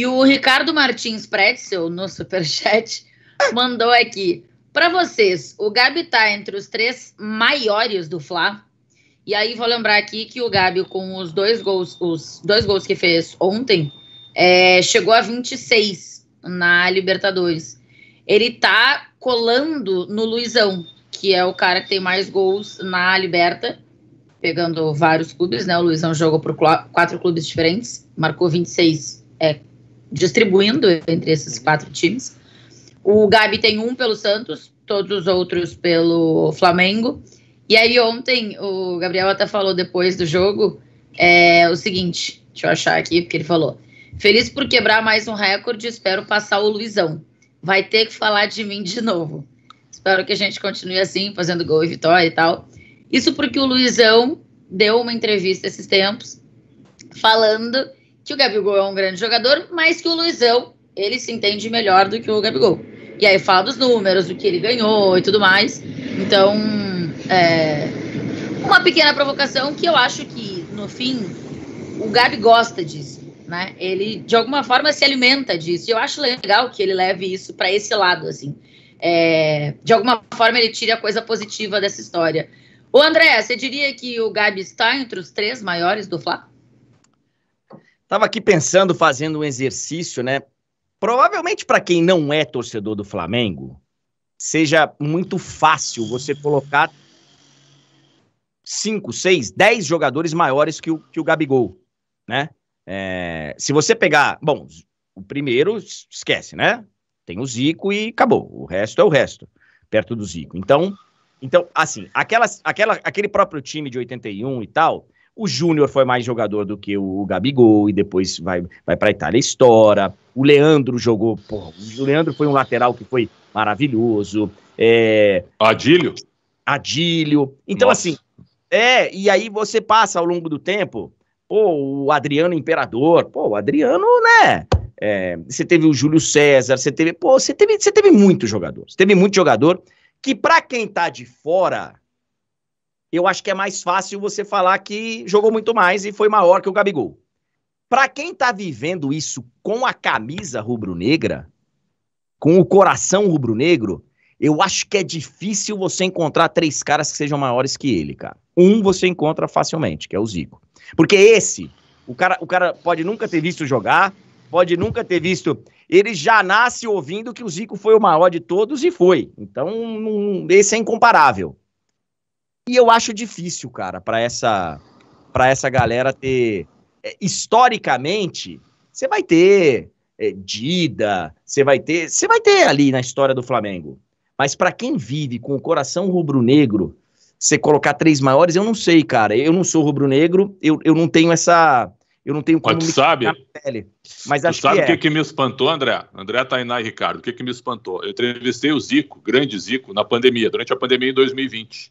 E o Ricardo Martins Pretzel, no Superchat, mandou aqui. Para vocês, o Gabi tá entre os 3 maiores do Fla. E aí vou lembrar aqui que o Gabi, com os dois gols que fez ontem, chegou a 26 na Libertadores. Ele tá colando no Luizão, que é o cara que tem mais gols na Liberta, pegando vários clubes, né? O Luizão jogou por 4 clubes diferentes, marcou 26, distribuindo entre esses 4 times. O Gabi tem 1 pelo Santos, todos os outros pelo Flamengo. E aí ontem o Gabriel até falou depois do jogo o seguinte, deixa eu achar aqui, porque ele falou: feliz por quebrar mais um recorde, espero passar o Luizão. Vai ter que falar de mim de novo. Espero que a gente continue assim, fazendo gol e vitória e tal. Isso porque o Luizão deu uma entrevista esses tempos falando que o Gabigol é um grande jogador, mas que o Luizão, ele se entende melhor do que o Gabigol. E aí fala dos números, do que ele ganhou e tudo mais. Então, uma pequena provocação que eu acho que, no fim, o Gabi gosta disso, né? Ele, de alguma forma, se alimenta disso. E eu acho legal que ele leve isso para esse lado, assim. De alguma forma, ele tira a coisa positiva dessa história. Ô, André, você diria que o Gabi está entre os 3 maiores do Fla? Tava aqui pensando, fazendo um exercício, né? Provavelmente para quem não é torcedor do Flamengo, seja muito fácil você colocar 5, 6, 10 jogadores maiores que o Gabigol, né? Se você pegar... Bom, o primeiro, esquece, né? Tem o Zico e acabou. O resto é o resto, perto do Zico. Então assim, aquele próprio time de 81 e tal... O Júnior foi mais jogador do que o Gabigol e depois vai para a Itália, estoura. O Leandro jogou... Porra, o Leandro foi um lateral que foi maravilhoso. Adílio. Então, nossa. Assim... e aí você passa ao longo do tempo... o Adriano Imperador... o Adriano, né? Você teve o Júlio César, você teve muito jogador. Você teve muito jogador que, para quem tá de fora... eu acho que é mais fácil você falar que jogou muito mais e foi maior que o Gabigol. Para quem tá vivendo isso com a camisa rubro-negra, com o coração rubro-negro, eu acho que é difícil você encontrar 3 caras que sejam maiores que ele, cara. Um você encontra facilmente, que é o Zico. Porque o cara pode nunca ter visto jogar, pode nunca ter visto... Ele já nasce ouvindo que o Zico foi o maior de todos e foi. Então, esse é incomparável. E eu acho difícil, cara, para essa galera ter... historicamente, você vai ter Dida, você vai ter ali na história do Flamengo. Mas para quem vive com o coração rubro-negro, você colocar 3 maiores, eu não sei, cara. Eu não sou rubro-negro, eu não tenho essa... Eu não tenho como me sabe, na pele. Mas acho sabe o que me espantou, André? André, Tainá e Ricardo, o que me espantou? Eu entrevistei o Zico, grande Zico, na pandemia, durante a pandemia em 2020.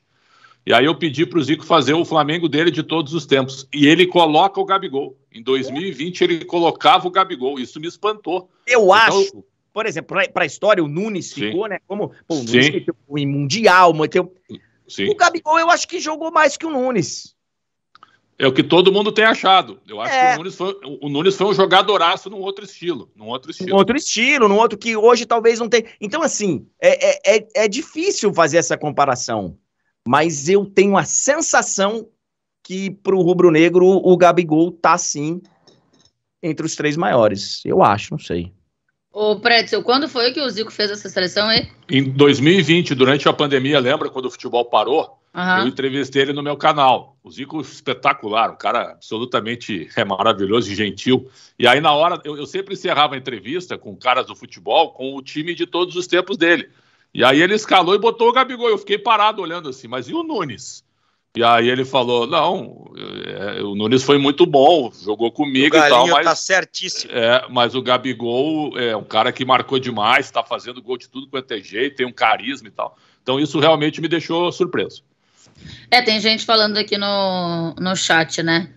E aí eu pedi para o Zico fazer o Flamengo dele de todos os tempos. E ele coloca o Gabigol. Em 2020 ele colocava o Gabigol. Isso me espantou. Eu acho, por exemplo, para a história, o Nunes ficou, né? Como o Nunes meteu em Mundial, meteu... O Gabigol eu acho que jogou mais que o Nunes. É o que todo mundo tem achado. Eu acho que o Nunes foi um jogadoraço num outro estilo. Num outro que hoje talvez não tenha. Então, assim, é difícil fazer essa comparação. Mas eu tenho a sensação que pro rubro-negro o Gabigol tá, sim, entre os 3 maiores. Eu acho, não sei. Ô, Pretzel, quando foi que o Zico fez essa seleção aí? Em 2020, durante a pandemia, lembra quando o futebol parou? Eu entrevistei ele no meu canal. O Zico espetacular, um cara absolutamente maravilhoso e gentil. E aí, na hora, eu sempre encerrava a entrevista com caras do futebol, com o time de todos os tempos dele. E aí ele escalou e botou o Gabigol. Eu fiquei parado olhando assim, mas e o Nunes? E aí ele falou, não, o Nunes foi muito bom, jogou comigo e tal, mas... tá certíssimo. Mas o Gabigol é um cara que marcou demais, tá fazendo gol de tudo quanto é jeito, tem um carisma e tal. Então isso realmente me deixou surpreso. Tem gente falando aqui no chat, né?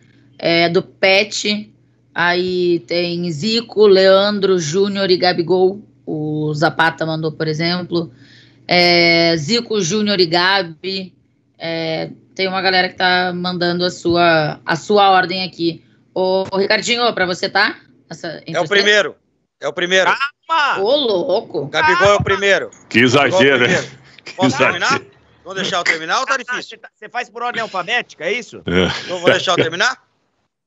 Do Pet, aí tem Zico, Leandro, Júnior e Gabigol. O Zapata mandou, por exemplo. Zico, Júnior e Gabi. Tem uma galera que tá mandando a sua ordem aqui. Ô, Ricardinho, pra você, tá? É o primeiro. É o primeiro. Calma! Ô, louco. Gabigol é o primeiro. Que exagero, né? Posso terminar? Vamos deixar eu terminar ou tá difícil? Você faz por ordem alfabética, é isso? Então vou deixar eu terminar?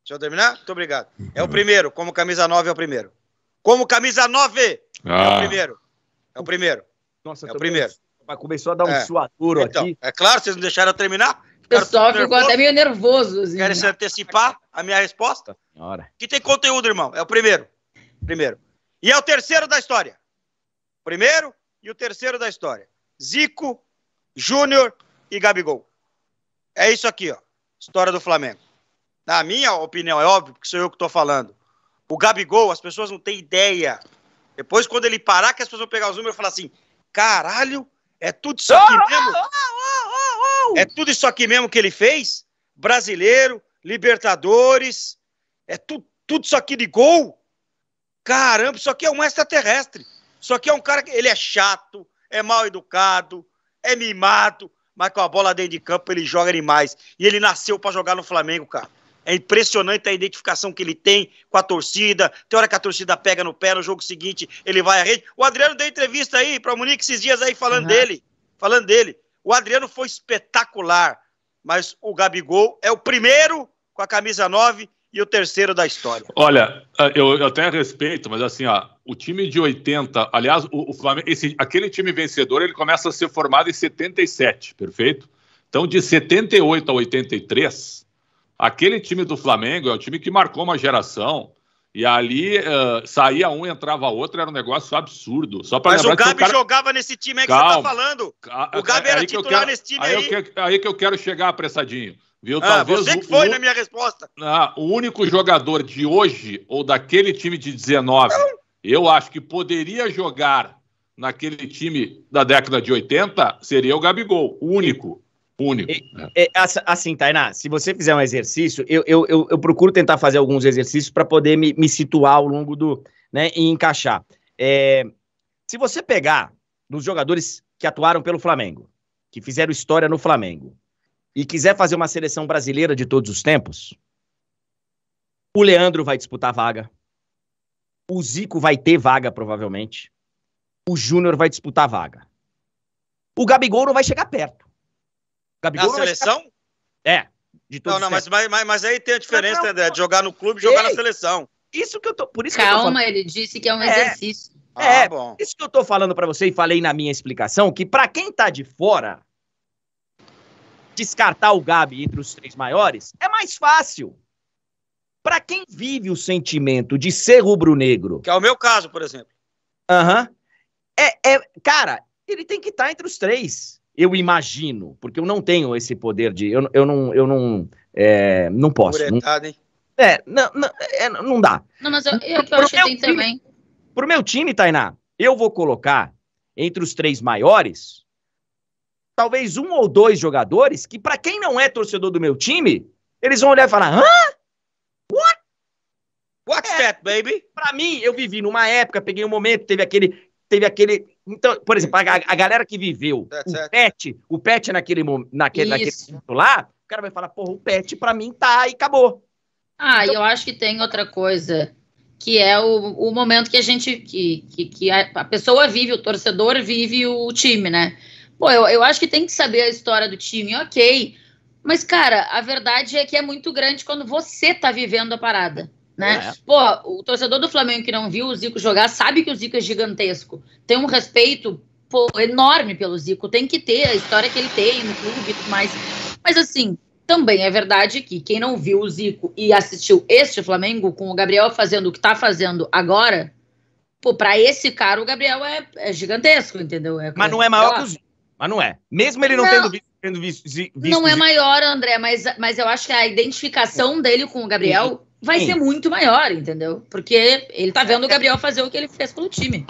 Deixa eu terminar? Muito obrigado. É o primeiro. Como camisa 9 é o primeiro. Como camisa 9 é o primeiro. É o primeiro. Nossa, é o primeiro. Começou a dar um suaduro aqui. É claro, vocês não deixaram eu terminar? O pessoal ficou até meio nervoso. Assim. Querem se antecipar a minha resposta? Que tem conteúdo, irmão. É o primeiro. Primeiro. E é o terceiro da história. Primeiro e o terceiro da história. Zico, Júnior e Gabigol. É isso aqui, ó. História do Flamengo. Na minha opinião, é óbvio, porque sou eu que estou falando. O Gabigol, as pessoas não têm ideia. Depois, quando ele parar, que as pessoas vão pegar os números e falar assim, caralho, é tudo isso aqui mesmo? É tudo isso aqui mesmo que ele fez? Brasileiro, Libertadores, é tudo isso aqui de gol? Caramba, isso aqui é um extraterrestre. Isso aqui é um cara que ele é chato, é mal educado, é mimado, mas com a bola dentro de campo ele joga demais. E ele nasceu para jogar no Flamengo, cara. É impressionante a identificação que ele tem com a torcida. Tem hora que a torcida pega no pé, no jogo seguinte ele vai à rede. O Adriano deu entrevista aí para o Munique esses dias aí falando dele. O Adriano foi espetacular, mas o Gabigol é o primeiro com a camisa 9 e o terceiro da história. Olha, eu até respeito, mas assim, ó, o time de 80, aliás, o Flamengo, aquele time vencedor, ele começa a ser formado em 77, perfeito? Então, de 78 a 83, aquele time do Flamengo é o time que marcou uma geração, e ali saía um, entrava outro, era um negócio absurdo. Só pra mas o Gabi jogava nesse time aí que você tá falando. O Gabi era titular nesse time aí. Aí que eu quero chegar apressadinho. Viu? Talvez você que foi na minha resposta. O único jogador de hoje, ou daquele time de 19, eu acho que poderia jogar naquele time da década de 80, seria o Gabigol. O único. Assim, Tainá, se você fizer um exercício, eu procuro tentar fazer alguns exercícios para poder me situar ao longo do... né, e encaixar. Se você pegar dos jogadores que atuaram pelo Flamengo, que fizeram história no Flamengo, e quiser fazer uma seleção brasileira de todos os tempos, o Leandro vai disputar vaga, o Zico vai ter vaga, provavelmente, o Júnior vai disputar vaga. O Gabigol não vai chegar perto. O Gabigol na seleção? De todos os tempos. Mas aí tem a diferença, André, de jogar no clube e jogar na seleção. Isso que eu tô... Por isso Calma, ele disse que é um exercício. Bom. Isso que eu tô falando pra você e falei na minha explicação, que pra quem tá de fora, descartar o Gabi entre os três maiores é mais fácil. Pra quem vive o sentimento de ser rubro-negro... Que é o meu caso, por exemplo. Cara, ele tem que estar entre os três. Eu imagino, porque eu não tenho esse poder de... Eu não posso. Buretado, hein? Não dá. Não, mas eu acho que tem também. Pro meu time, Tainá, eu vou colocar entre os três maiores, talvez um ou dois jogadores que, pra quem não é torcedor do meu time, eles vão olhar e falar, What? What's that, baby? Pra mim, eu vivi numa época, peguei um momento, teve aquele... Então, por exemplo, a galera que viveu o Pet naquele momento lá, o cara vai falar, porra, o Pet pra mim tá e acabou. Então, eu acho que tem outra coisa, que é o momento que a gente, que a pessoa vive, o torcedor vive o time, né? Pô, eu acho que tem que saber a história do time, ok, mas, cara, a verdade é que é muito grande quando você tá vivendo a parada. Né? Pô, o torcedor do Flamengo que não viu o Zico jogar sabe que o Zico é gigantesco, tem um respeito enorme pelo Zico, tem que ter a história que ele tem no clube e tudo mais, mas assim, também é verdade que quem não viu o Zico e assistiu este Flamengo com o Gabriel fazendo o que tá fazendo agora, pô, pra esse cara o Gabriel é gigantesco, entendeu? Mas não é maior que o Zico, mas não é, mesmo ele não tendo visto não é maior, André, mas eu acho que a identificação dele com o Gabriel vai ser muito maior, entendeu? Porque ele tá vendo o Gabriel fazer o que ele fez pelo time.